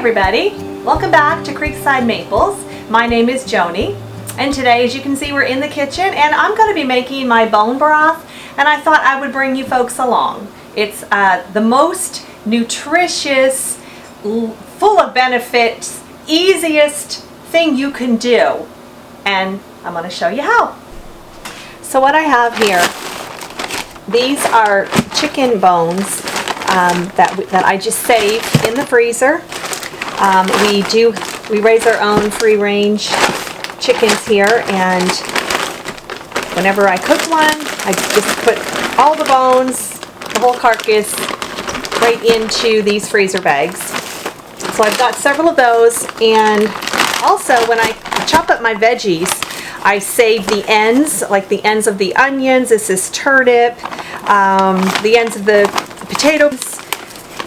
everybody, welcome back to Creekside Maples. My name is Joni, and today, as you can see, we're in the kitchen and I'm going to be making my bone broth, and I thought I would bring you folks along. It's the most nutritious, full of benefits, easiest thing you can do, and I'm going to show you how. So what I have here, these are chicken bones that I just saved in the freezer. We raise our own free-range chickens here, and whenever I cook one, I just put all the bones, the whole carcass, right into these freezer bags. So I've got several of those, and also when I chop up my veggies, I save the ends, like the ends of the onions. This is turnip, the ends of the potatoes,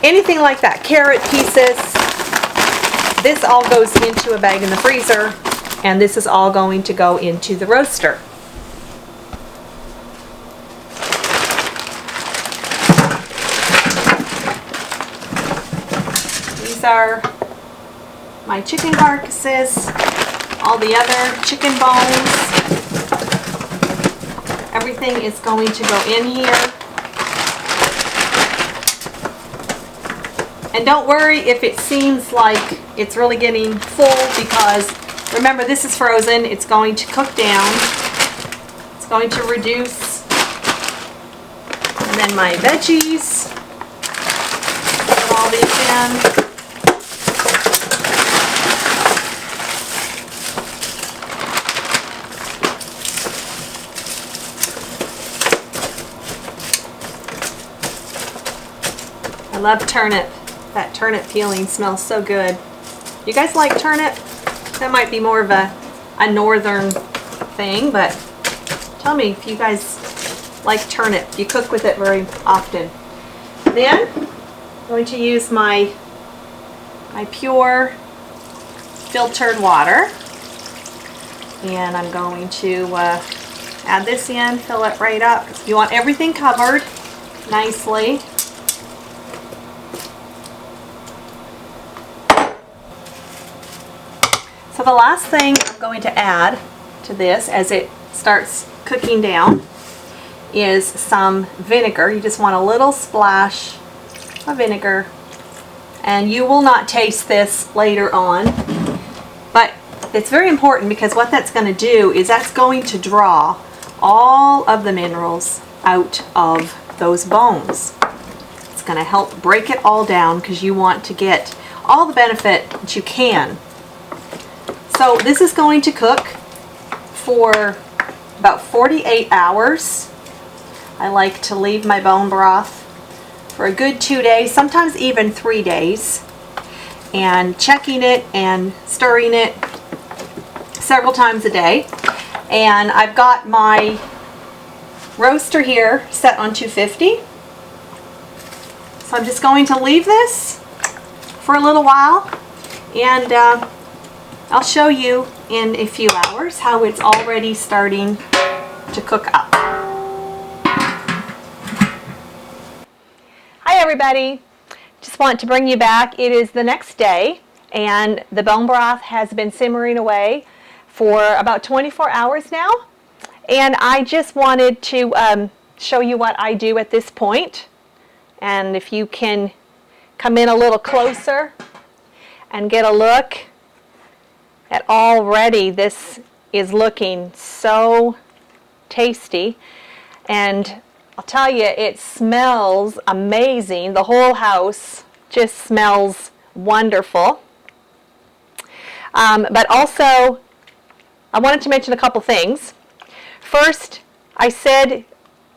anything like that, carrot pieces. This all goes into a bag in the freezer, and this is all going to go into the roaster. These are my chicken carcasses, all the other chicken bones. Everything is going to go in here. And don't worry if it seems like it's really getting full, because remember, this is frozen. It's going to cook down. It's going to reduce. And then my veggies. Put all these in. I love turnip. That turnip peeling smells so good. You guys like turnip? That might be more of a northern thing, but tell me if you guys like turnip. You cook with it very often. Then I'm going to use my pure filtered water, and I'm going to add this in, fill it right up. You want everything covered nicely. So the last thing I'm going to add to this as it starts cooking down is some vinegar. You just want a little splash of vinegar, and you will not taste this later on, but it's very important, because what that's going to do is that's going to draw all of the minerals out of those bones. It's going to help break it all down, because you want to get all the benefit that you can. So this is going to cook for about 48 hours. I like to leave my bone broth for a good 2 days, sometimes even 3 days, and checking it and stirring it several times a day. And I've got my roaster here set on 250. So I'm just going to leave this for a little while, and I'll show you in a few hours how it's already starting to cook up. Hi everybody, just want to bring you back. It is the next day, and the bone broth has been simmering away for about 24 hours now, and I just wanted to show you what I do at this point. And if you can come in a little closer and get a look at already, this is looking so tasty, and I'll tell you, it smells amazing. The whole house just smells wonderful. But also, I wanted to mention a couple things. First, I said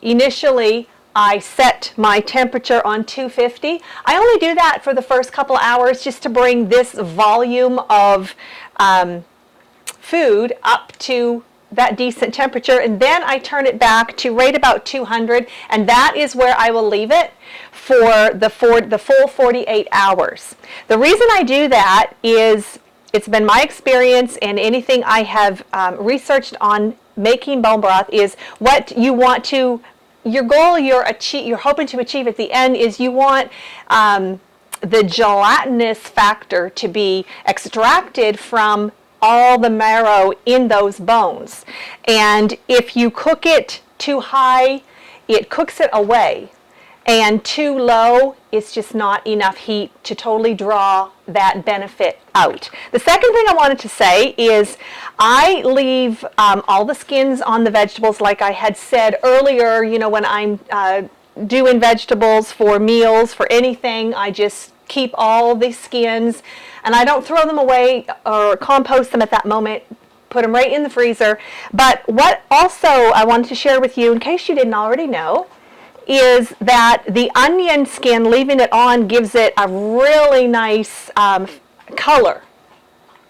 initially I set my temperature on 250. I only do that for the first couple hours, just to bring this volume of food up to that decent temperature, and then I turn it back to right about 200, and that is where I will leave it for the full 48 hours. The reason I do that is it's been my experience, and anything I have researched on making bone broth, is what you want to, your goal you're hoping to achieve at the end is you want the gelatinous factor to be extracted from all the marrow in those bones. And if you cook it too high, it cooks it away. And too low, it's just not enough heat to totally draw that benefit out. The second thing I wanted to say is I leave all the skins on the vegetables, like I had said earlier. You know, when I'm doing vegetables for meals, for anything, I just keep all the skins, and I don't throw them away or compost them at that moment. Put them right in the freezer. But what also I wanted to share with you, in case you didn't already know, is that the onion skin, leaving it on, gives it a really nice color.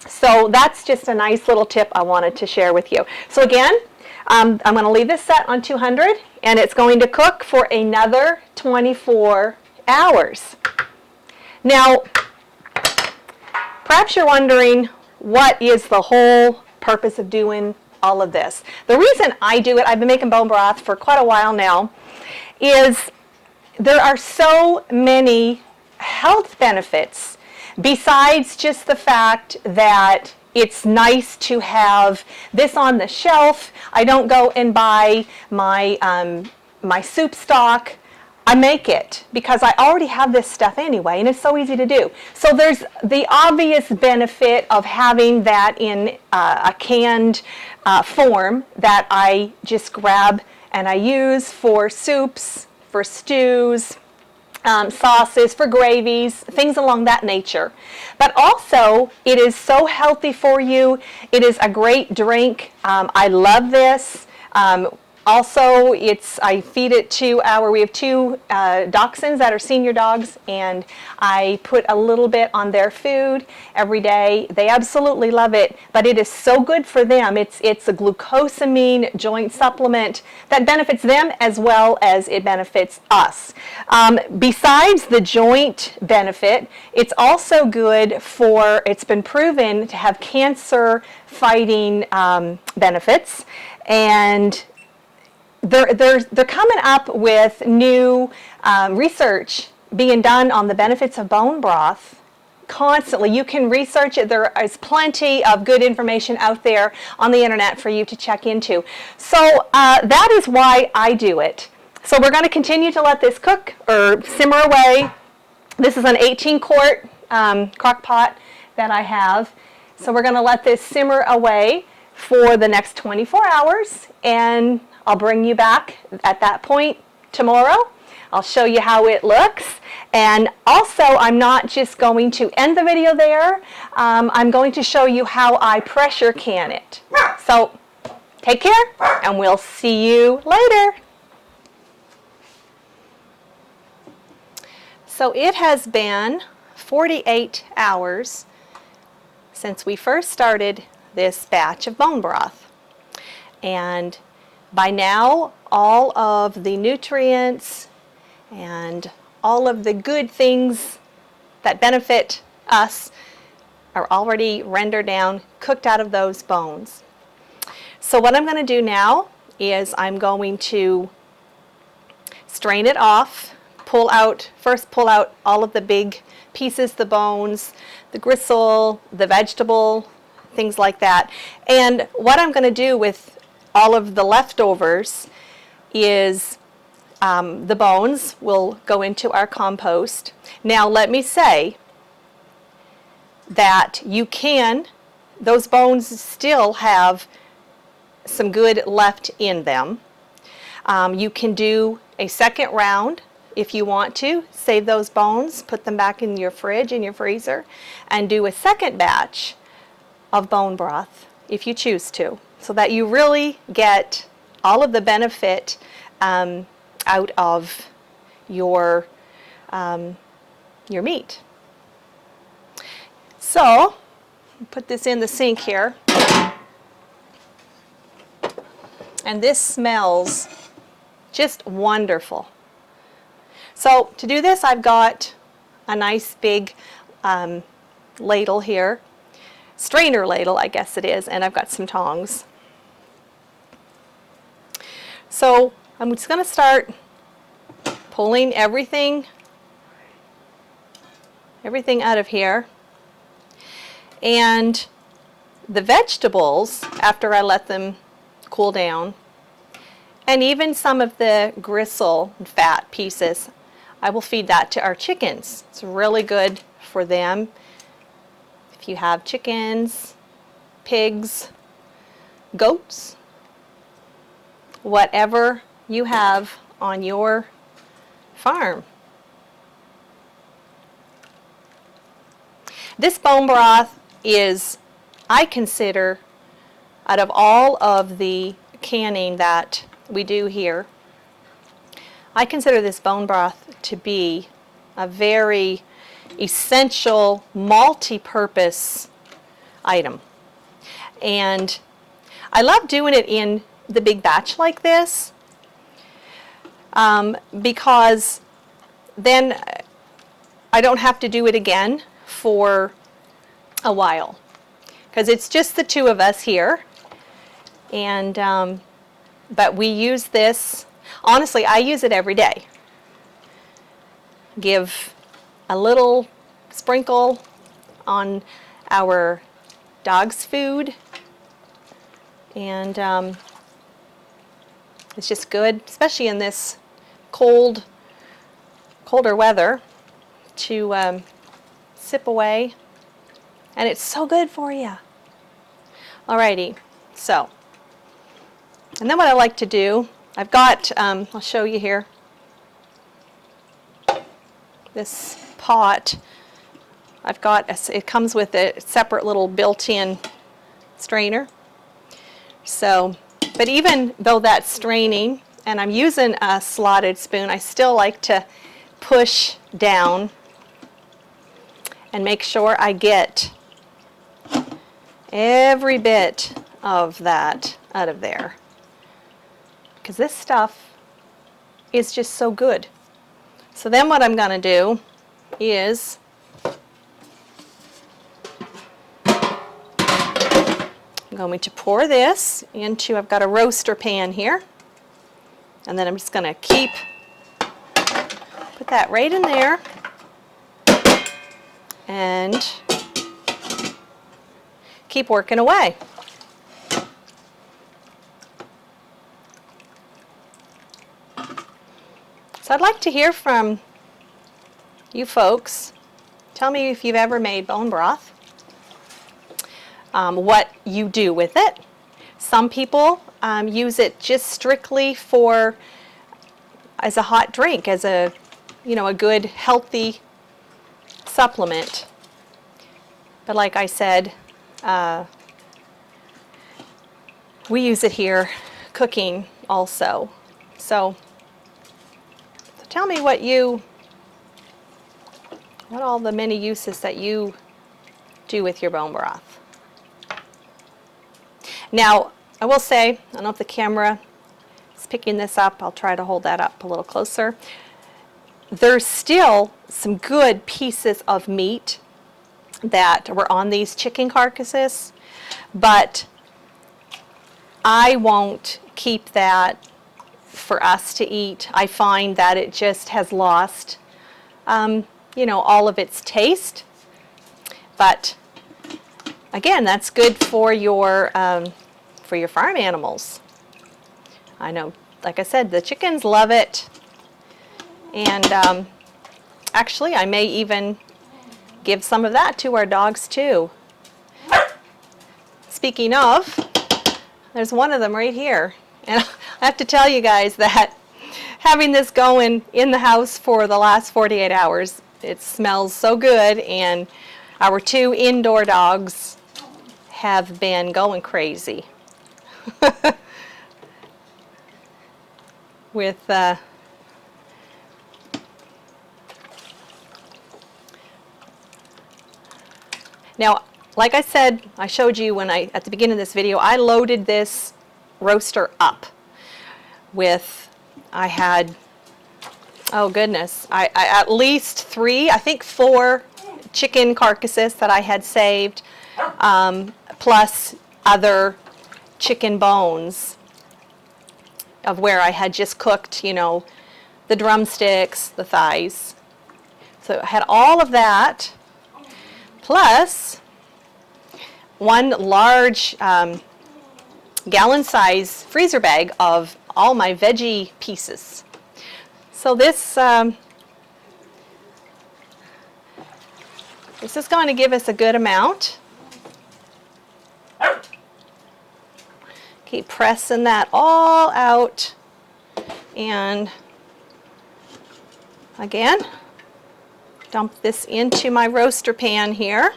So that's just a nice little tip I wanted to share with you. So again, I'm going to leave this set on 200, and it's going to cook for another 24 hours. Now, perhaps you're wondering, what is the whole purpose of doing all of this? The reason I do it, I've been making bone broth for quite a while now, is there are so many health benefits besides just the fact that it's nice to have this on the shelf. I don't go and buy my soup stock. I make it because I already have this stuff anyway, and it's so easy to do. So there's the obvious benefit of having that in a canned form that I just grab and I use for soups, for stews, sauces, for gravies, things along that nature. But also, it is so healthy for you. It is a great drink. I love this. Also, I feed it to we have two dachshunds that are senior dogs, and I put a little bit on their food every day. They absolutely love it, but it is so good for them. It's a glucosamine joint supplement that benefits them as well as it benefits us. Besides the joint benefit, it's also good it's been proven to have cancer fighting benefits, and they're coming up with new research being done on the benefits of bone broth constantly. You can research it. There is plenty of good information out there on the internet for you to check into. So that is why I do it. So we're going to continue to let this cook or simmer away. This is an 18-quart crock pot that I have. So we're going to let this simmer away for the next 24 hours, and I'll bring you back at that point tomorrow. I'll show you how it looks. And also, I'm not just going to end the video there. I'm going to show you how I pressure can it. So take care, and we'll see you later. So it has been 48 hours since we first started this batch of bone broth. And by now, all of the nutrients and all of the good things that benefit us are already rendered down, cooked out of those bones. So what I'm going to do now is I'm going to strain it off, first pull out all of the big pieces, the bones, the gristle, the vegetable, things like that. And what I'm going to do with all of the leftovers is the bones will go into our compost. Now let me say that those bones still have some good left in them. You can do a second round if you want to. Save those bones, put them back in your fridge, in your freezer, and do a second batch of bone broth if you choose to, so that you really get all of the benefit out of your meat. So, put this in the sink here. And this smells just wonderful. So, to do this, I've got a nice big ladle here. Strainer ladle, I guess it is, and I've got some tongs. So I'm just going to start pulling everything everything out of here. And the vegetables, after I let them cool down, and even some of the gristle and fat pieces, I will feed that to our chickens. It's really good for them. If you have chickens, pigs, goats, whatever you have on your farm. This bone broth is, I consider, out of all of the canning that we do here, I consider this bone broth to be a very essential multi-purpose item. And I love doing it in the big batch like this because then I don't have to do it again for a while, because it's just the two of us here. And but we use this, honestly, I use it every day. Give a little sprinkle on our dog's food, and it's just good, especially in this colder weather, to sip away, and it's so good for you. Alrighty, so, and then what I like to do, I've got, I'll show you here, this pot. I've got, it comes with a separate little built-in strainer. So, but even though that's straining, and I'm using a slotted spoon, I still like to push down and make sure I get every bit of that out of there, because this stuff is just so good. So then what I'm going to do is I'm going to pour this into, I've got a roaster pan here, and then I'm just going to put that right in there, and keep working away. So I'd like to hear from you folks. Tell me if you've ever made bone broth, what you do with it. Some people use it just strictly for, as a hot drink, as a, a good healthy supplement. But like I said, we use it here cooking also. So tell me what all the many uses that you do with your bone broth. Now, I will say, I don't know if the camera is picking this up, I'll try to hold that up a little closer. There's still some good pieces of meat that were on these chicken carcasses, but I won't keep that for us to eat. I find that it just has lost, all of its taste. But again, that's good for your farm animals. I know, like I said, the chickens love it, and actually, I may even give some of that to our dogs too. Speaking of, there's one of them right here. And I have to tell you guys that having this going in the house for the last 48 hours, it smells so good, and our two indoor dogs have been going crazy with now, like I said, I showed you at the beginning of this video, I loaded this roaster up with, I had, oh goodness, I at least 3, I think 4 chicken carcasses that I had saved, plus other chicken bones of where I had just cooked, the drumsticks, the thighs. So I had all of that, plus one large gallon-size freezer bag of all my veggie pieces. So this is going to give us a good amount. Keep pressing that all out, and again, dump this into my roaster pan here.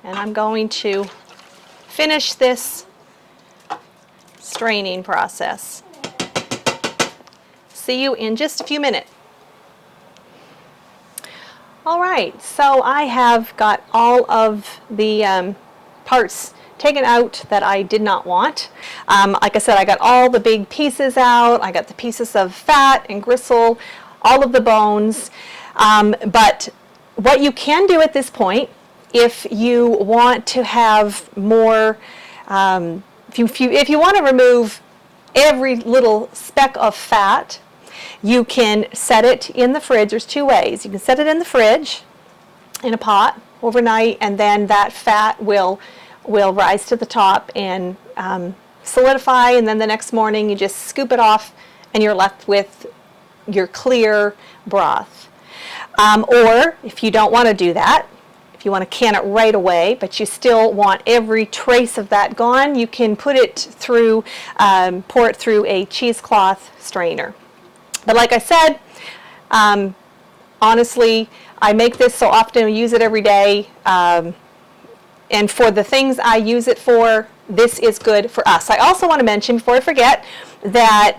And I'm going to finish this straining process. See you in just a few minutes. All right, so I have got all of the parts taken out that I did not want. Like I said, I got all the big pieces out. I got the pieces of fat and gristle, all of the bones. But what you can do at this point, if you want to have more, if you want to remove every little speck of fat, you can set it in the fridge. There's two ways. You can set it in the fridge in a pot overnight, and then that fat will rise to the top and solidify, and then the next morning you just scoop it off and you're left with your clear broth. Or if you don't want to do that, if you want to can it right away, but you still want every trace of that gone, you can put it through, pour it through a cheesecloth strainer. But like I said, honestly, I make this so often, I use it every day, and for the things I use it for, this is good for us. I also want to mention, before I forget, that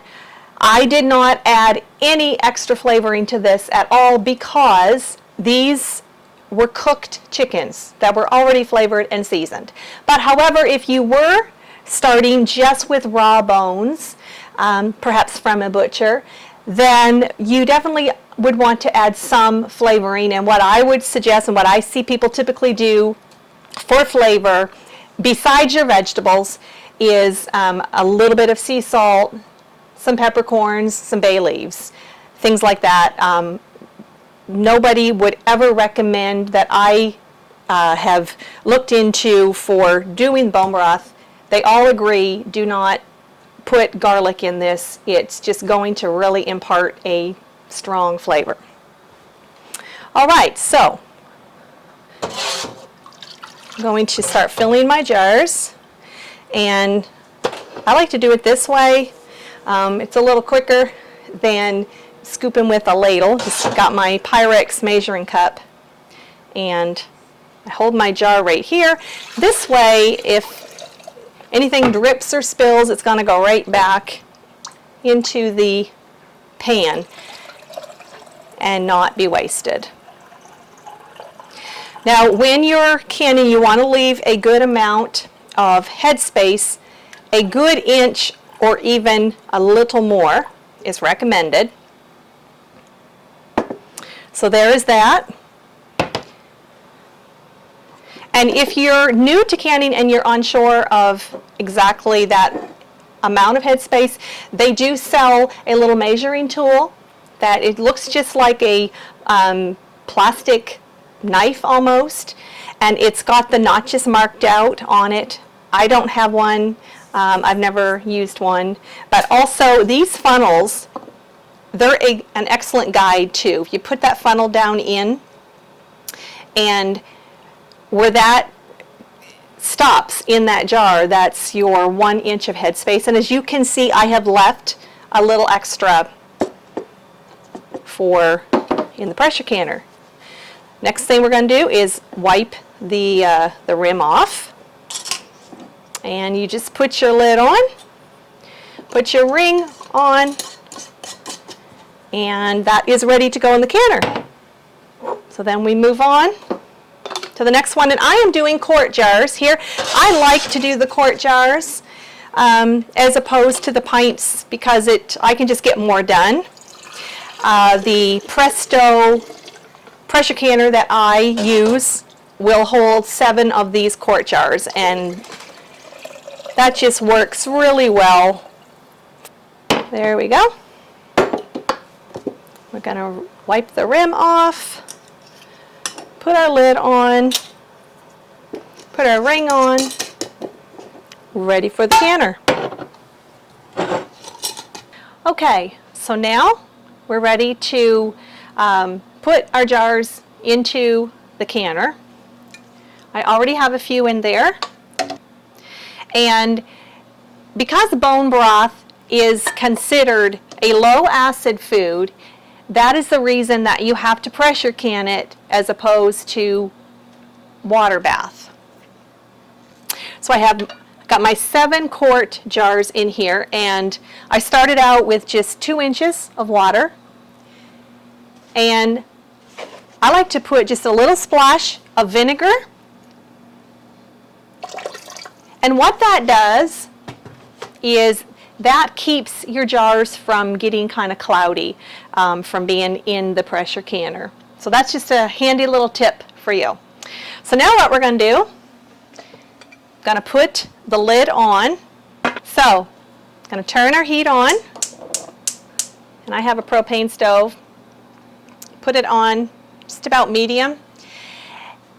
I did not add any extra flavoring to this at all, because these were cooked chickens that were already flavored and seasoned. But however, if you were starting just with raw bones, perhaps from a butcher, then you definitely would want to add some flavoring. And what I would suggest, and what I see people typically do for flavor, besides your vegetables, is a little bit of sea salt, some peppercorns, some bay leaves, things like that. Nobody would ever recommend, that I have looked into for doing bone broth, they all agree, do not put garlic in this. It's just going to really impart a strong flavor. All right, so I'm going to start filling my jars, and I like to do it this way. It's a little quicker than scooping with a ladle. Just got my Pyrex measuring cup, and I hold my jar right here. This way, if anything drips or spills, it's going to go right back into the pan and not be wasted. Now, when you're canning, you want to leave a good amount of headspace. A good inch or even a little more is recommended. So there is that. And if you're new to canning and you're unsure of exactly that amount of headspace, they do sell a little measuring tool that it looks just like a plastic knife almost, and it's got the notches marked out on it. I don't have one. I've never used one. But also these funnels, they're an excellent guide too. If you put that funnel down in, and where that stops in that jar, that's your 1 inch of headspace. And as you can see, I have left a little extra for in the pressure canner. Next thing we're going to do is wipe the rim off. And you just put your lid on, put your ring on, and that is ready to go in the canner. So then we move on to the next one, and I am doing quart jars here. I like to do the quart jars as opposed to the pints, because I can just get more done. The Presto pressure canner that I use will hold 7 of these quart jars, and that just works really well. There we go. We're going to wipe the rim off, put our lid on, put our ring on, ready for the canner. Okay, so now we're ready to put our jars into the canner. I already have a few in there. And because bone broth is considered a low acid food, that is the reason that you have to pressure can it as opposed to water bath. So I have got my 7 quart jars in here, and I started out with just 2 inches of water, and I like to put just a little splash of vinegar. And what that does is that keeps your jars from getting kind of cloudy from being in the pressure canner. So that's just a handy little tip for you. So now what we're going to do, going to put the lid on. So going to turn our heat on, and I have a propane stove. Put it on just about medium,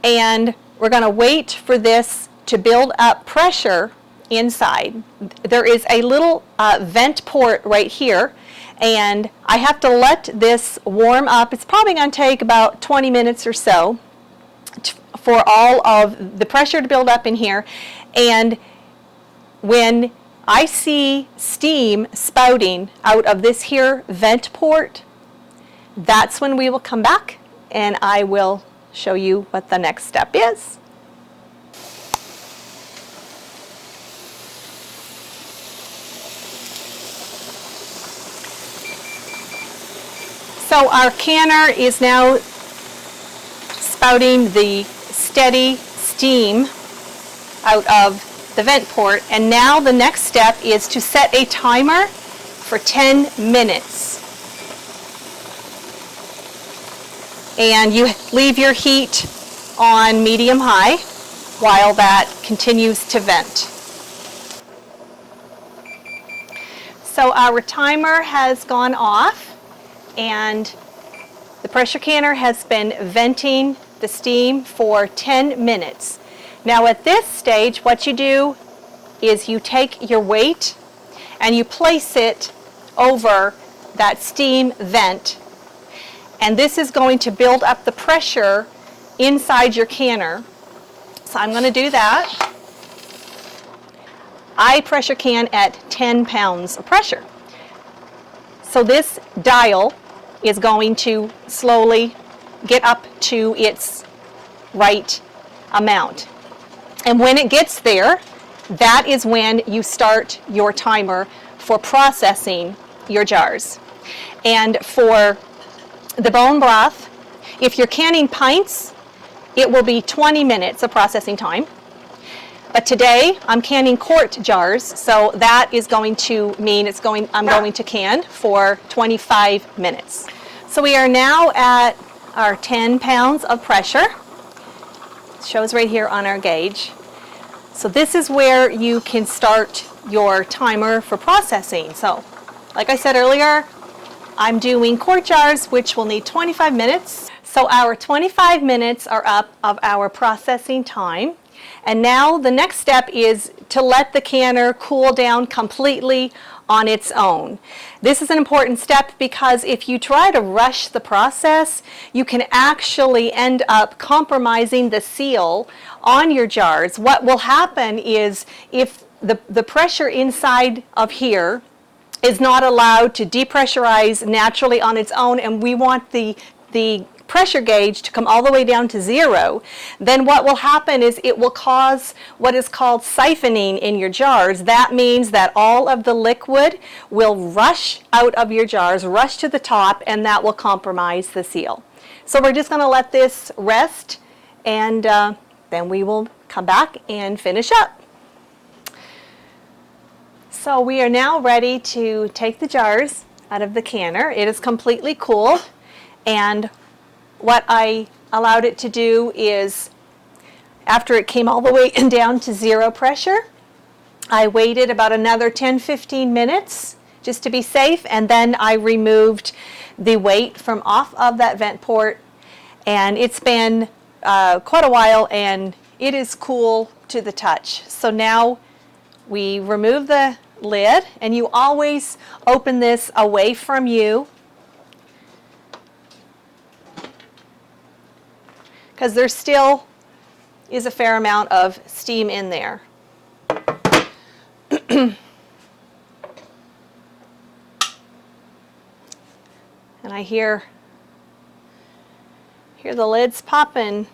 and we're going to wait for this to build up pressure inside. There is a little vent port right here, and I have to let this warm up. It's probably going to take about 20 minutes or so for all of the pressure to build up in here. And when I see steam spouting out of this here vent port, that's when we will come back and I will show you what the next step is. So our canner is now spouting the steady steam out of the vent port, and now the next step is to set a timer for 10 minutes. And you leave your heat on medium-high while that continues to vent. So our timer has gone off, and the pressure canner has been venting the steam for 10 minutes. Now at this stage, what you do is you take your weight and you place it over that steam vent, and this is going to build up the pressure inside your canner. So I'm going to do that. I pressure can at 10 pounds of pressure. So this dial is going to slowly get up to its right amount. And when it gets there, that is when you start your timer for processing your jars. And for the bone broth, if you're canning pints, it will be 20 minutes of processing time. But today I'm canning quart jars, so that is going to mean I'm going to can for 25 minutes. So we are now at our 10 pounds of pressure. It shows right here on our gauge. So this is where you can start your timer for processing. So like I said earlier, I'm doing quart jars, which will need 25 minutes. So our 25 minutes are up of our processing time. And now the next step is to let the canner cool down completely on its own. This is an important step because if you try to rush the process, you can actually end up compromising the seal on your jars. What will happen is if the pressure inside of here is not allowed to depressurize naturally on its own, and we want the pressure gauge to come all the way down to 0, then what will happen is it will cause what is called siphoning in your jars. That means that all of the liquid will rush out of your jars, rush to the top, and that will compromise the seal. So we're just going to let this rest, and then we will come back and finish up. So we are now ready to take the jars out of the canner. It is completely cool, and what I allowed it to do is after it came all the way down to 0 pressure. I waited about another 10-15 minutes just to be safe, and then I removed the weight from off of that vent port, and it's been quite a while, and it is cool to the touch. So now we remove the lid, and you always open this away from you because there still is a fair amount of steam in there. And I hear the lids popping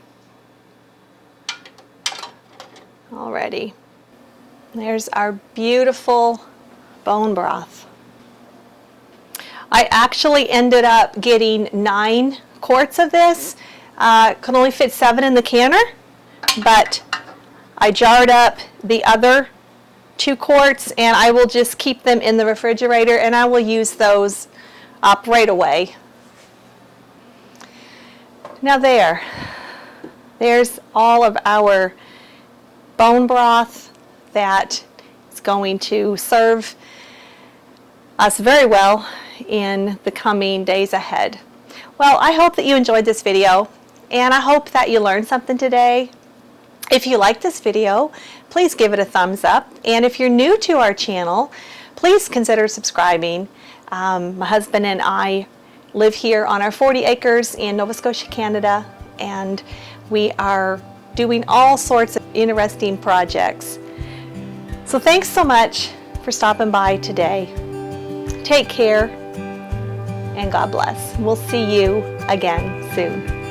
already. There's our beautiful bone broth. I actually ended up getting 9 quarts of this. Could only fit 7 in the canner, but I jarred up the other 2 quarts, and I will just keep them in the refrigerator, and I will use those up right away. Now there's all of our bone broth that is going to serve us very well in the coming days ahead. Well, I hope that you enjoyed this video, and I hope that you learned something today. If you like this video, please give it a thumbs up, and if you're new to our channel, please consider subscribing. My husband and I live here on our 40 acres in Nova Scotia, Canada, and we are doing all sorts of interesting projects. So thanks so much for stopping by today. Take care, and God bless. We'll see you again soon.